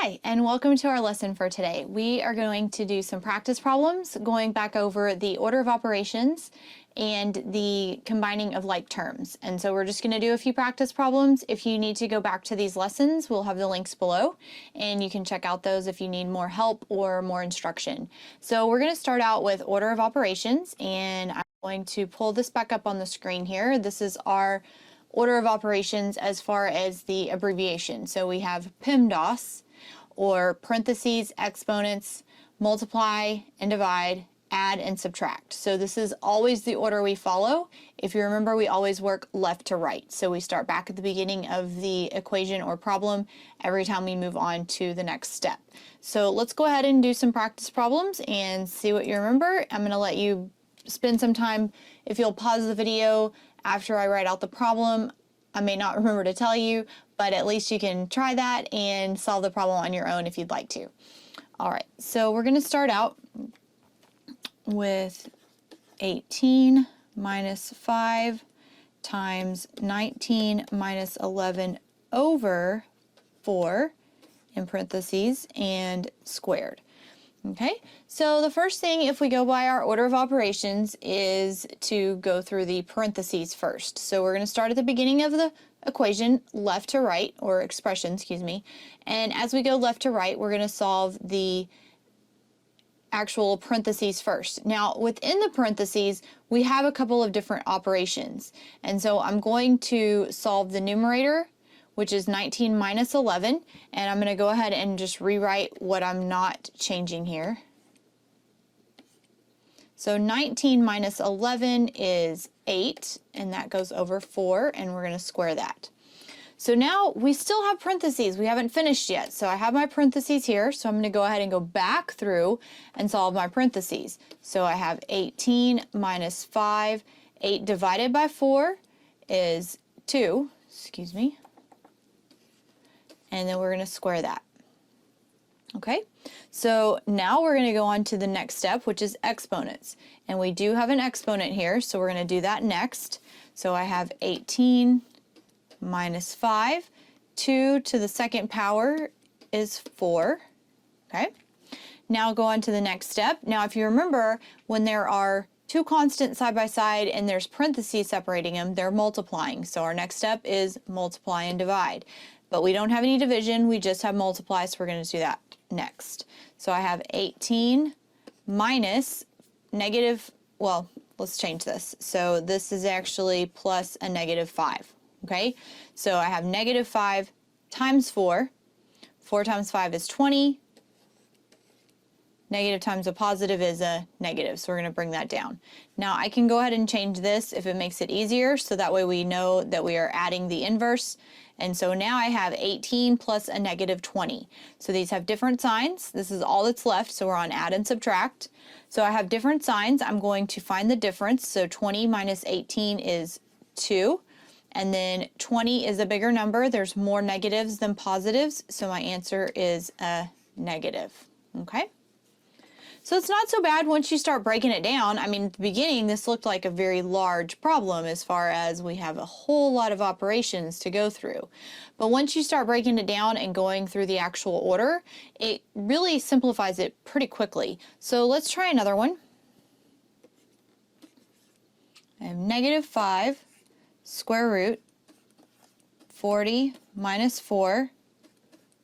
Hi, and welcome to our lesson for today. We are going to do some practice problems, going back over the order of operations and the combining of like terms. And so we're just going to do a few practice problems. If you need to go back to these lessons, we'll have the links below, and you can check out those if you need more help or more instruction. So we're going to start out with order of operations, and I'm going to pull this back up on the screen here. This is our order of operations as far as the abbreviation. So we have PEMDAS, or parentheses, exponents, multiply and divide, add and subtract. So this is always the order we follow. If you remember, we always work left to right. So we start back at the beginning of the equation or problem every time we move on to the next step. So let's go ahead and do some practice problems and see what you remember. I'm going to let you spend some time. If you'll pause the video after I write out the problem, I may not remember to tell you, but at least you can try that and solve the problem on your own if you'd like to. All right, so we're going to start out with 18 minus 5 times 19 minus 11 over 4 in parentheses and squared. Okay, so the first thing, if we go by our order of operations, is to go through the parentheses first. So we're going to start at the beginning of the equation, left to right, or expression, excuse me. And as we go left to right, we're going to solve the actual parentheses first. Now, within the parentheses, we have a couple of different operations. And so I'm going to solve the numerator, which is 19 minus 11, and I'm going to go ahead and just rewrite what I'm not changing here. So 19 minus 11 is 8, and that goes over 4, and we're going to square that. So now we still have parentheses. We haven't finished yet. So I have my parentheses here, so I'm going to go ahead and go back through and solve my parentheses. So I have 18 minus 5. 8 divided by 4 is 2, excuse me. And then we're going to square that. Okay, so now we're going to go on to the next step, which is exponents. And we do have an exponent here, so we're going to do that next. So I have 18 minus 5. 2 to the second power is 4. Okay, now go on to the next step. Now, if you remember, when there are two constants side by side and there's parentheses separating them, they're multiplying. So our next step is multiply and divide. But we don't have any division, we just have multiply, so we're going to do that next. So I have 18 minus negative, well, let's change this. So this is actually plus a negative 5, okay? So I have negative 5 times 4. 4 times 5 is 20. Negative times a positive is a negative, so we're going to bring that down. Now I can go ahead and change this if it makes it easier, so that way we know that we are adding the inverse. And so now I have 18 plus a negative 20. So these have different signs. This is all that's left, so we're on add and subtract. So I have different signs. I'm going to find the difference. So 20 minus 18 is 2. And then 20 is a bigger number. There's more negatives than positives, so my answer is a negative. Okay? So it's not so bad once you start breaking it down. I mean, at the beginning, this looked like a very large problem as far as we have a whole lot of operations to go through. But once you start breaking it down and going through the actual order, it really simplifies it pretty quickly. So let's try another one. I have negative 5 square root 40 minus 4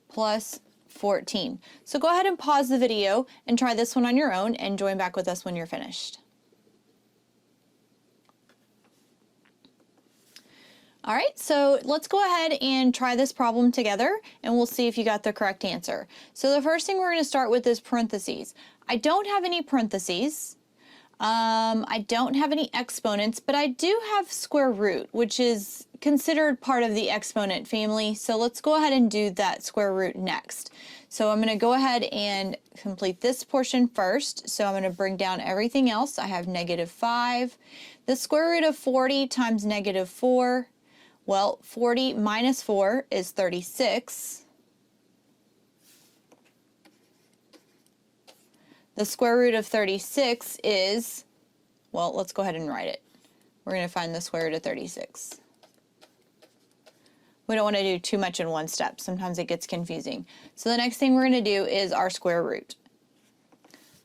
plus 14. So go ahead and pause the video and try this one on your own and join back with us when you're finished. All right, so let's go ahead and try this problem together and we'll see if you got the correct answer. So the first thing we're going to start with is parentheses. I don't have any parentheses. I don't have any exponents, but I do have square root, which is considered part of the exponent family. So let's go ahead and do that square root next. So I'm going to go ahead and complete this portion first. So I'm going to bring down everything else. I have negative 5. The square root of 40 times negative 4. Well, 40 minus 4 is 36. The square root of 36 is, well, let's go ahead and write it. We're going to find the square root of 36. We don't want to do too much in one step. Sometimes it gets confusing. So the next thing we're going to do is our square root.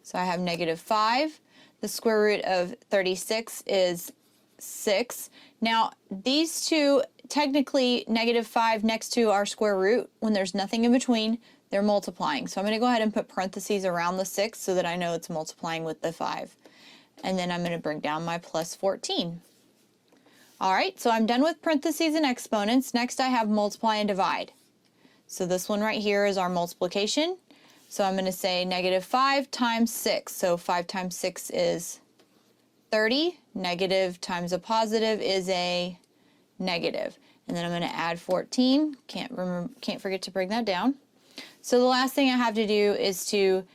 So I have -5. The square root of 36 is 6. Now, these two, technically -5 next to our square root, when there's nothing in between, they're multiplying. So I'm going to go ahead and put parentheses around the 6 so that I know it's multiplying with the 5. And then I'm going to bring down my plus 14. All right, so I'm done with parentheses and exponents. Next I have multiply and divide. So this one right here is our multiplication. So I'm going to say -5 times 6. So 5 times 6 is 30. Negative times a positive is a negative. And then I'm going to add 14. Can't forget to bring that down. So the last thing I have to do is to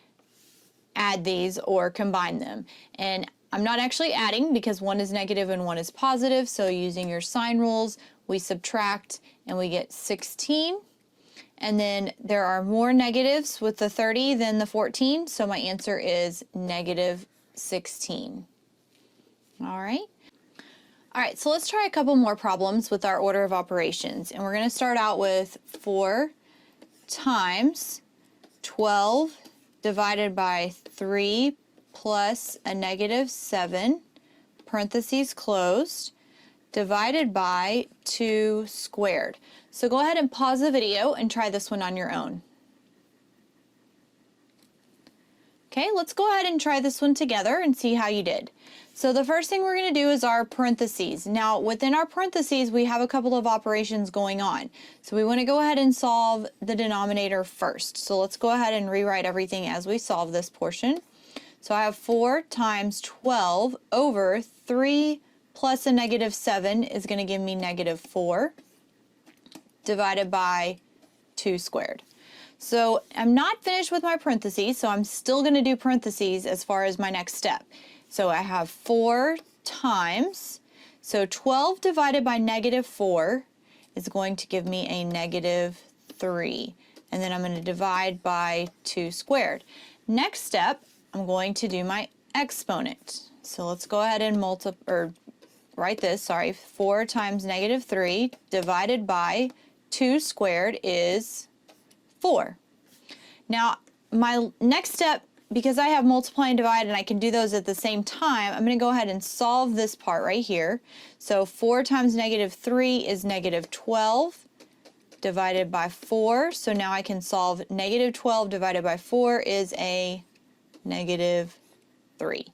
add these or combine them. And I'm not actually adding because one is negative and one is positive. So using your sign rules, we subtract and we get 16. And then there are more negatives with the 30 than the 14. So my answer is -16. All right. All right, so let's try a couple more problems with our order of operations. And we're going to start out with 4 times 12 divided by 3 plus a -7, parentheses closed, divided by 2 squared. So go ahead and pause the video and try this one on your own. Okay, let's go ahead and try this one together and see how you did. So the first thing we're going to do is our parentheses. Now within our parentheses we have a couple of operations going on. So we want to go ahead and solve the denominator first. So let's go ahead and rewrite everything as we solve this portion. So I have 4 times 12 over 3 plus a -7 is going to give me -4 divided by 2 squared. So I'm not finished with my parentheses, so I'm still going to do parentheses as far as my next step. So I have 4 times, so 12 divided by -4 is going to give me a -3. And then I'm going to divide by 2 squared. Next step, I'm going to do my exponent. So let's go ahead and write this, sorry, 4 times -3 divided by 2 squared is 4. Now, my next step, because I have multiply and divide and I can do those at the same time, I'm going to go ahead and solve this part right here. So 4 times -3 is -12 divided by 4. So now I can solve -12 divided by 4 is a -3.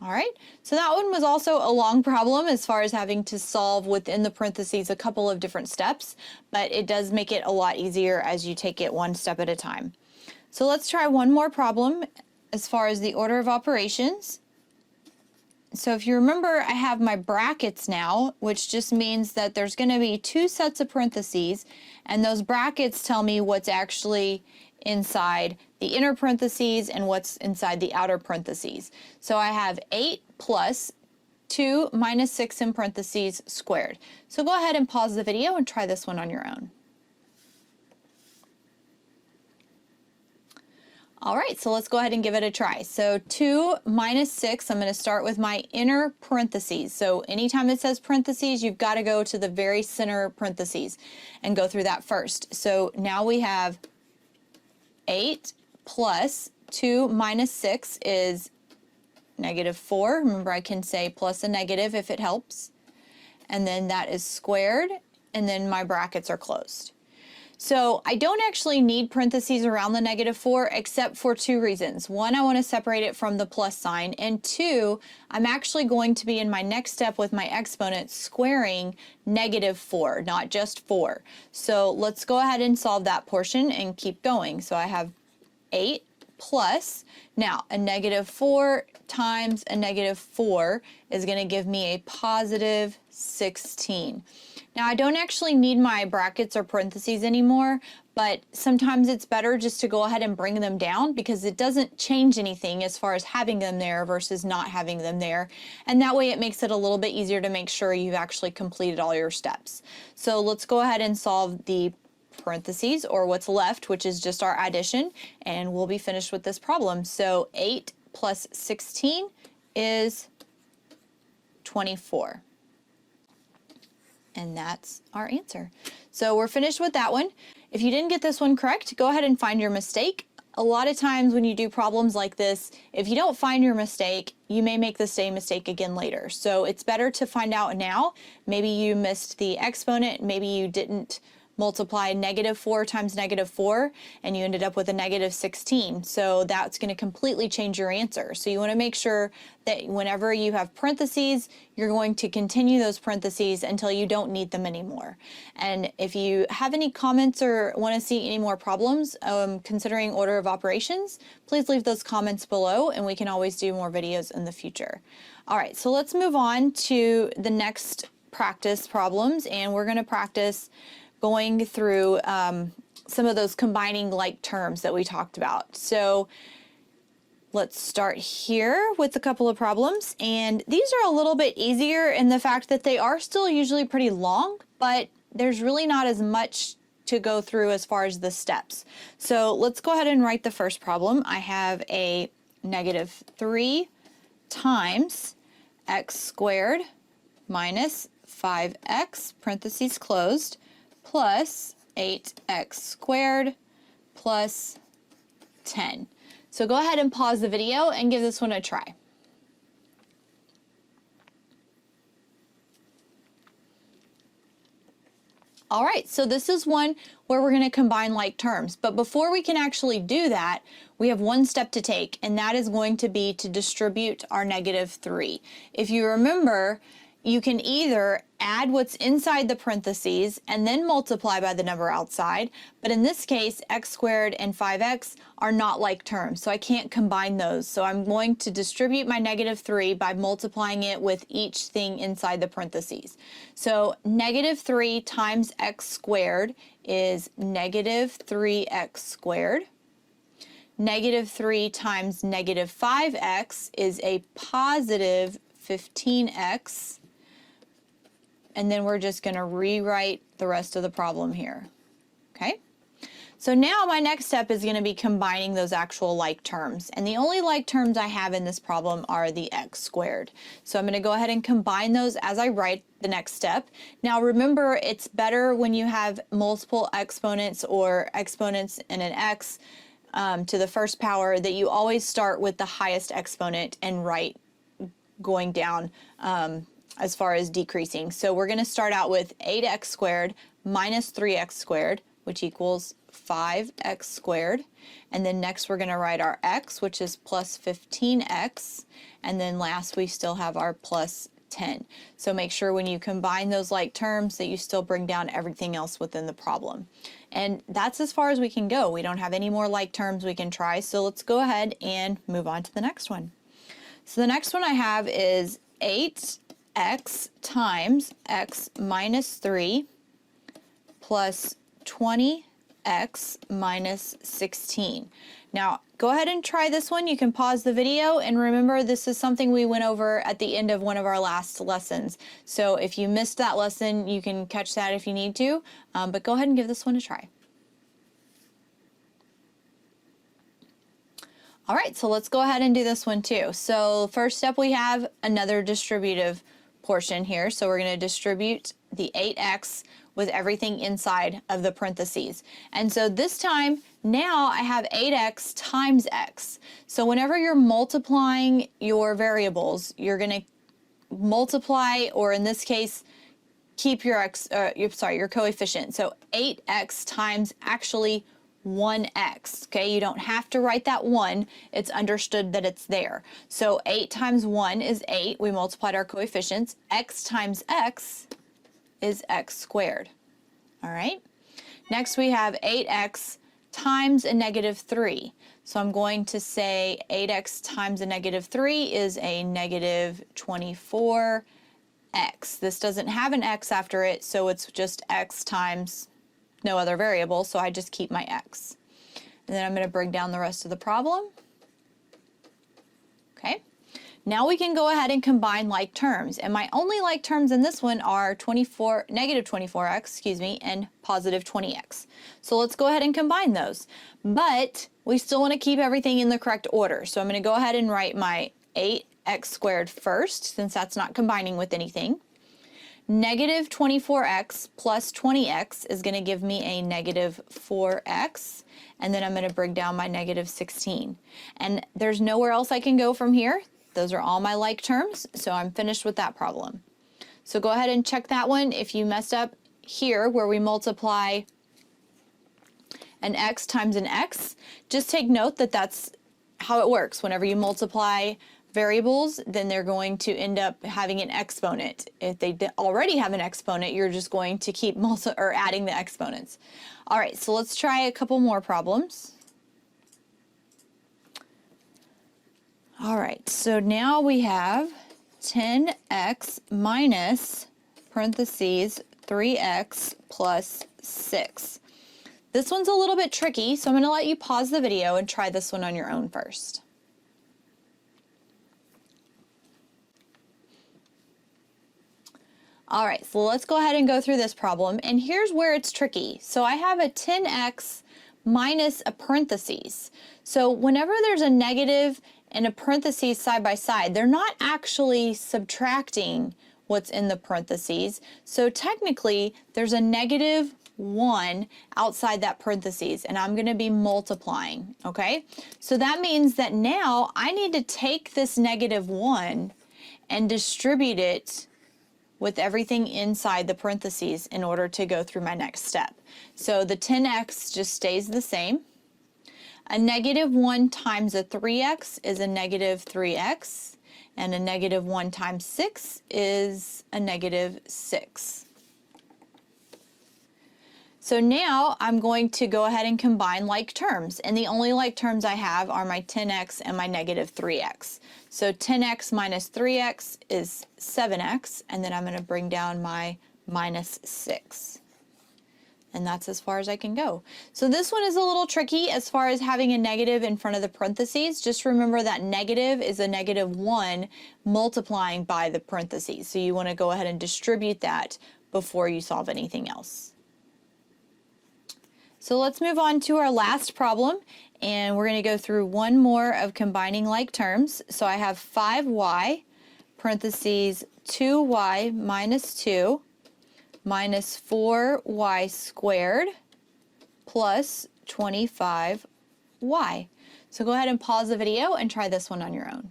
All right, so that one was also a long problem as far as having to solve within the parentheses a couple of different steps, but it does make it a lot easier as you take it one step at a time. So let's try one more problem as far as the order of operations. So if you remember, I have my brackets now, which just means that there's going to be 2 sets of parentheses, and those brackets tell me what's actually inside the inner parentheses and what's inside the outer parentheses. So I have 8 plus 2 minus 6 in parentheses squared. So go ahead and pause the video and try this one on your own. All right, so let's go ahead and give it a try. So 2 minus 6, I'm going to start with my inner parentheses. So anytime it says parentheses, you've got to go to the very center parentheses and go through that first. So now we have 8 plus 2 minus 6 is -4. Remember, I can say plus a negative if it helps. And then that is squared, and then my brackets are closed. So I don't actually need parentheses around the -4 except for 2 reasons. One, I want to separate it from the plus sign, and 2, I'm actually going to be in my next step with my exponent squaring -4, not just 4. So let's go ahead and solve that portion and keep going. So I have 8 plus, now a -4 times a -4 is going to give me a positive 16. Now I don't actually need my brackets or parentheses anymore, but sometimes it's better just to go ahead and bring them down because it doesn't change anything as far as having them there versus not having them there. And that way it makes it a little bit easier to make sure you've actually completed all your steps. So let's go ahead and solve the parentheses, or what's left, which is just our addition, and we'll be finished with this problem. So 8 plus 16 is 24. And that's our answer. So we're finished with that one. If you didn't get this one correct, go ahead and find your mistake. A lot of times when you do problems like this, if you don't find your mistake, you may make the same mistake again later. So it's better to find out now. Maybe you missed the exponent, maybe you didn't multiply -4 times -4 and you ended up with a -16. So that's going to completely change your answer. So you want to make sure that whenever you have parentheses, you're going to continue those parentheses until you don't need them anymore. And if you have any comments or want to see any more problems considering order of operations, please leave those comments below and we can always do more videos in the future. All right, so let's move on to the next practice problems, and we're going to practice going through some of those combining like terms that we talked about. So let's start here with a couple of problems, and these are a little bit easier in the fact that they are still usually pretty long, but there's really not as much to go through as far as the steps. So let's go ahead and write the first problem. I have a -3 times x squared minus 5x, parentheses closed, plus 8x squared plus 10. So go ahead and pause the video and give this one a try. All right, so this is one where we're going to combine like terms. But before we can actually do that, we have one step to take, and that is going to be to distribute our -3. If you remember, you can either add what's inside the parentheses and then multiply by the number outside, but in this case, x squared and 5x are not like terms, so I can't combine those. So I'm going to distribute my -3 by multiplying it with each thing inside the parentheses. So -3 times x squared is -3x squared. -3 times -5x is a positive 15x. And then we're just going to rewrite the rest of the problem here. Okay? So now my next step is going to be combining those actual like terms. And the only like terms I have in this problem are the x squared. So I'm going to go ahead and combine those as I write the next step. Now remember, it's better when you have multiple exponents or exponents in an x to the first power that you always start with the highest exponent and write going down as far as decreasing. So we're going to start out with 8x squared minus 3x squared, which equals 5x squared. And then next we're going to write our x, which is plus 15x. And then last we still have our plus 10. So make sure when you combine those like terms that you still bring down everything else within the problem. And that's as far as we can go. We don't have any more like terms we can try. So let's go ahead and move on to the next one. So the next one I have is 8x times x minus 3 plus 20x minus 16. Now go ahead and try this one. You can pause the video, and remember this is something we went over at the end of one of our last lessons. So if you missed that lesson, you can catch that if you need to, but go ahead and give this one a try. All right, so let's go ahead and do this one too. So first step, we have another distributive portion here. So we're going to distribute the 8x with everything inside of the parentheses. And so this time, now I have 8x times x. So whenever you're multiplying your variables, you're going to multiply, or in this case, keep your your coefficient. So 8x times actually 1x, okay? You don't have to write that 1. It's understood that it's there. So 8 times 1 is 8. We multiplied our coefficients. X times x is x squared. All right? Next we have 8x times a -3. So I'm going to say 8x times a -3 is a -24x. This doesn't have an x after it, so it's just x times no other variable, so I just keep my x. And then I'm going to bring down the rest of the problem. Okay. Now we can go ahead and combine like terms. And my only like terms in this one are -24x, excuse me, and positive 20x. So let's go ahead and combine those. But we still want to keep everything in the correct order. So I'm going to go ahead and write my 8x squared first, since that's not combining with anything. Negative 24x plus 20x is going to give me a negative 4x, and then I'm going to bring down my negative 16. And there's nowhere else I can go from here. Those are all my like terms, so I'm finished with that problem. So go ahead and check that one. If you messed up here where we multiply an x times an x, just take note that that's how it works. Whenever you multiply variables, then they're going to end up having an exponent. If they already have an exponent, you're just going to keep adding the exponents. All right, so let's try a couple more problems. All right, so now we have 10x minus parentheses 3x plus 6. This one's a little bit tricky, so I'm going to let you pause the video and try this one on your own first. All right, so let's go ahead and go through this problem, and here's where it's tricky. So I have a 10x minus a parentheses. So whenever there's a negative and a parentheses side by side, they're not actually subtracting what's in the parentheses. So technically, there's a negative 1 outside that parentheses, and I'm going to be multiplying, okay? So that means that now I need to take this negative 1 and distribute it with everything inside the parentheses in order to go through my next step. So the 10x just stays the same. A negative 1 times a 3x is a negative 3x, and a negative 1 times 6 is a negative 6. So now I'm going to go ahead and combine like terms, and the only like terms I have are my 10x and my negative 3x. So 10x minus 3x is 7x, and then I'm going to bring down my minus 6. And that's as far as I can go. So this one is a little tricky as far as having a negative in front of the parentheses. Just remember that negative is a negative 1 multiplying by the parentheses. So you want to go ahead and distribute that before you solve anything else. So let's move on to our last problem, and we're going to go through one more of combining like terms. So I have 5y parentheses 2y minus 2 minus 4y squared plus 25y. So go ahead and pause the video and try this one on your own.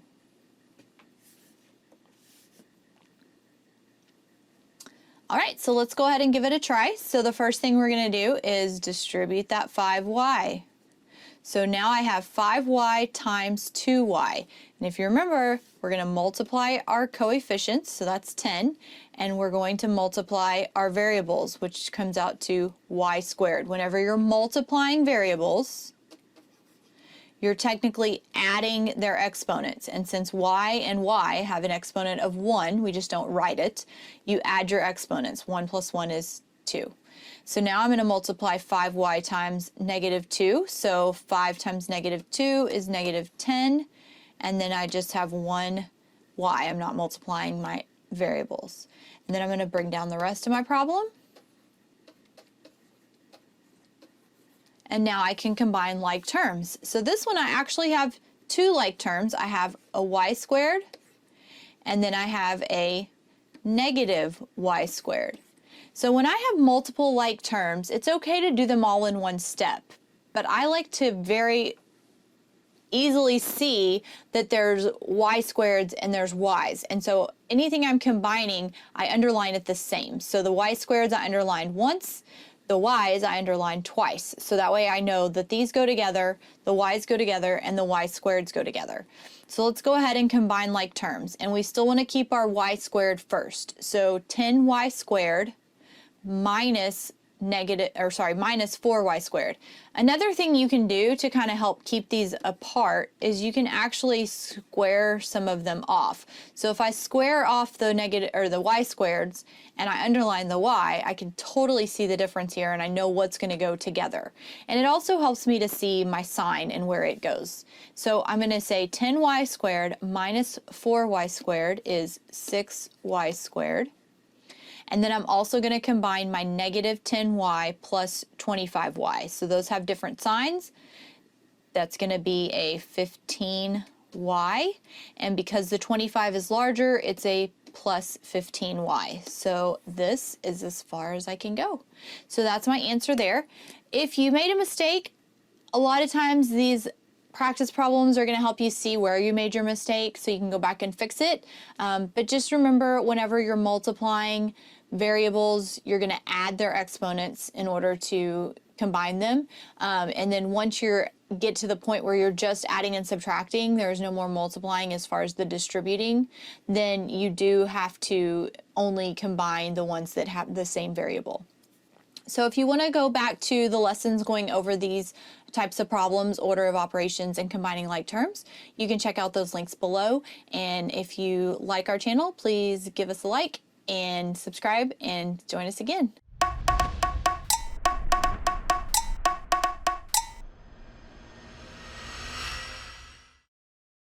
All right, so let's go ahead and give it a try. So the first thing we're going to do is distribute that 5y. So now I have 5y times 2y. And if you remember, we're going to multiply our coefficients, so that's 10, and we're going to multiply our variables, which comes out to y squared. Whenever you're multiplying variables, you're technically adding their exponents. And since y and y have an exponent of 1, we just don't write it, you add your exponents. 1 plus 1 is 2. So now I'm going to multiply 5y times negative 2. So 5 times negative 2 is negative 10. And then I just have 1y. I'm not multiplying my variables. And then I'm going to bring down the rest of my problem. And now I can combine like terms. So this one I actually have two like terms. I have a y squared, and then I have a negative y squared. So when I have multiple like terms, it's okay to do them all in one step. But I like to very easily see that there's y squareds and there's y's. And so anything I'm combining, I underline it the same. So the y squareds I underlined once, the y's I underlined twice. So that way I know that these go together, the y's go together, and the y squareds go together. So let's go ahead and combine like terms. And we still want to keep our y squared first. So 10y squared minus minus 4y squared. Another thing you can do to kind of help keep these apart is you can actually square some of them off. So if I square off the negative or the y squareds and I underline the y, I can totally see the difference here and I know what's going to go together. And it also helps me to see my sign and where it goes. So I'm going to say 10y squared minus 4y squared is 6y squared. And then I'm also going to combine my negative 10y plus 25y. So those have different signs. That's going to be a 15y. And because the 25 is larger, it's a plus 15y. So this is as far as I can go. So that's my answer there. If you made a mistake, a lot of times these practice problems are going to help you see where you made your mistake so you can go back and fix it. But just remember, whenever you're multiplying variables, you're going to add their exponents in order to combine them. And then once you get to the point where you're just adding and subtracting, there's no more multiplying as far as the distributing, then you do have to only combine the ones that have the same variable. So if you want to go back to the lessons going over these types of problems, order of operations, and combining like terms, you can check out those links below. And if you like our channel, please give us a like and subscribe and join us again.